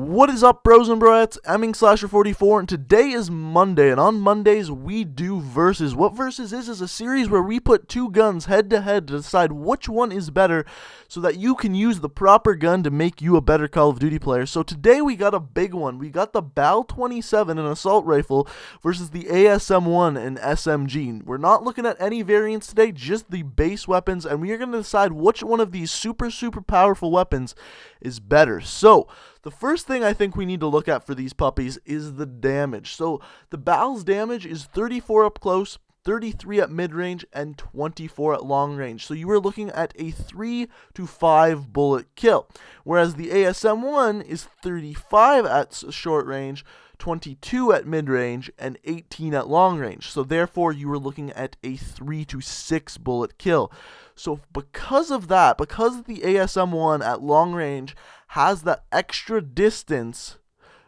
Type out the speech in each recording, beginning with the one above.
What is up, bros and broettes? Emming/44, and today is Monday, and on Mondays we do Versus. What Versus is a series where we put two guns head to head to decide which one is better so that you can use the proper gun to make you a better Call of Duty player. So today we got a big one. We got the Bal-27, an assault rifle, versus the ASM1, an SMG. We're not looking at any variants today, just the base weapons, and we are going to decide which one of these super powerful weapons is better. So the first thing I think we need to look at for these puppies is the damage. So the Bal's damage is 34 up close, 33 at mid-range, and 24 at long range. So you are looking at a 3 to 5 bullet kill. Whereas the ASM1 is 35 at short range, 22 at mid-range, and 18 at long range. So therefore you are looking at a 3 to 6 bullet kill. So because of that, because the ASM1 at long range has that extra distance,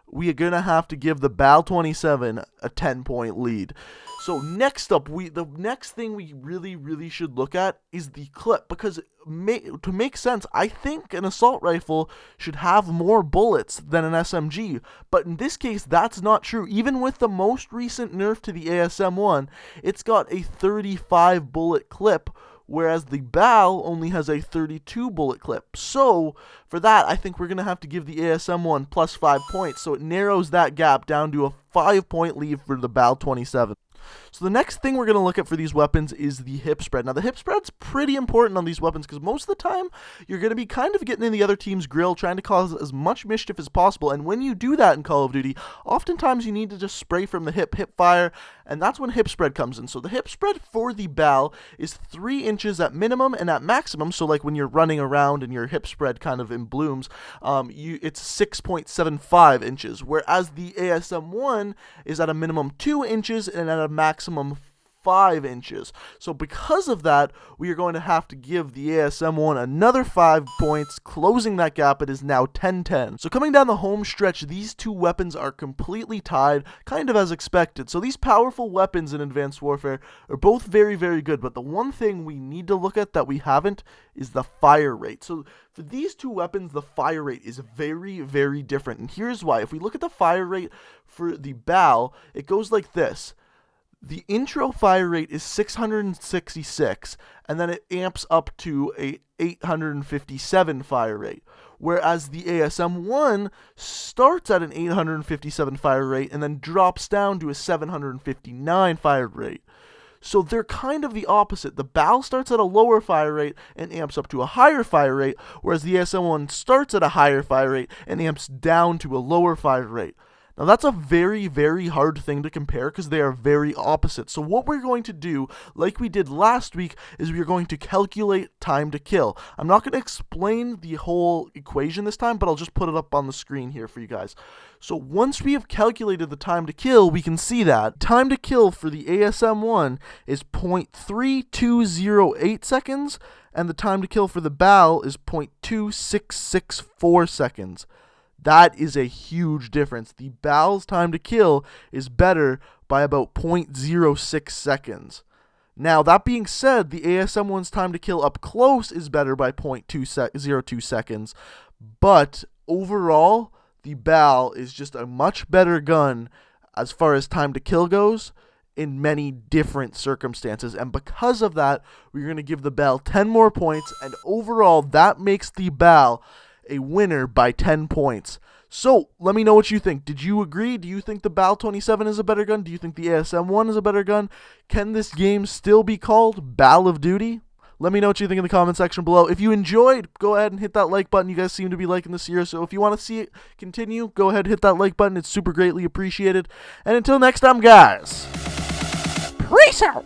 we are going to have to give the Bal-27 a 10-point lead. So next up, the next thing we really should look at is the clip, because to make sense, I think an assault rifle should have more bullets than an SMG, but in this case, that's not true. Even with the most recent nerf to the ASM1, it's got a 35 bullet clip, whereas the Bal only has a 32 bullet clip. So for that, I think we're going to have to give the ASM1 plus 5 points, so it narrows that gap down to a 5-point lead for the Bal-27. So the next thing we're going to look at for these weapons is the hip spread. Now the hip spread's pretty important on these weapons because most of the time you're going to be kind of getting in the other team's grill, trying to cause as much mischief as possible, and when you do that in Call of Duty, oftentimes you need to just spray from the hip fire, and that's when hip spread comes in. So the hip spread for the Bal is 3 inches at minimum, and at maximum, so like when you're running around and your hip spread kind of in blooms, it's 6.75 inches, whereas the ASM1 is at a minimum 2 inches and at a maximum 5 inches. So because of that, we are going to have to give the ASM1 another 5 points, closing that gap. It is now 10-10. So coming down the home stretch, these two weapons are completely tied, kind of as expected. So these powerful weapons in Advanced Warfare are both very good, but the one thing we need to look at that we haven't is the fire rate. So for these two weapons, the fire rate is very different, and here's why. If we look at the fire rate for the Bal, it goes like this. The intro fire rate is 666, and then it amps up to a 857 fire rate, whereas the ASM1 starts at an 857 fire rate and then drops down to a 759 fire rate. So they're kind of the opposite. The Bal starts at a lower fire rate and amps up to a higher fire rate, whereas the ASM1 starts at a higher fire rate and amps down to a lower fire rate. Now that's a very hard thing to compare because they are very opposite. So what we're going to do, like we did last week, is we're going to calculate time to kill. I'm not going to explain the whole equation this time, but I'll just put it up on the screen here for you guys. So once we have calculated the time to kill, we can see that time to kill for the ASM1 is 0.3208 seconds, and the time to kill for the Bal is 0.2664 seconds. That is a huge difference. The Bal's time to kill is better by about 0.06 seconds. Now, that being said, the ASM1's time to kill up close is better by 0.02 seconds, but overall, the Bal is just a much better gun as far as time to kill goes in many different circumstances, and because of that, we're going to give the Bal 10 more points, and overall, that makes the Bal a winner by 10 points. So let me know what you think. Did you agree? Do you think the Bal-27 is a better gun? Do you think the ASM1 is a better gun? Can this game still be called Bal of Duty? Let me know what you think in the comment section below. If you enjoyed, go ahead and hit that like button. You guys seem to be liking this series, so if you want to see it continue, go ahead and hit that like button. It's super greatly appreciated. And until next time, guys, peace out.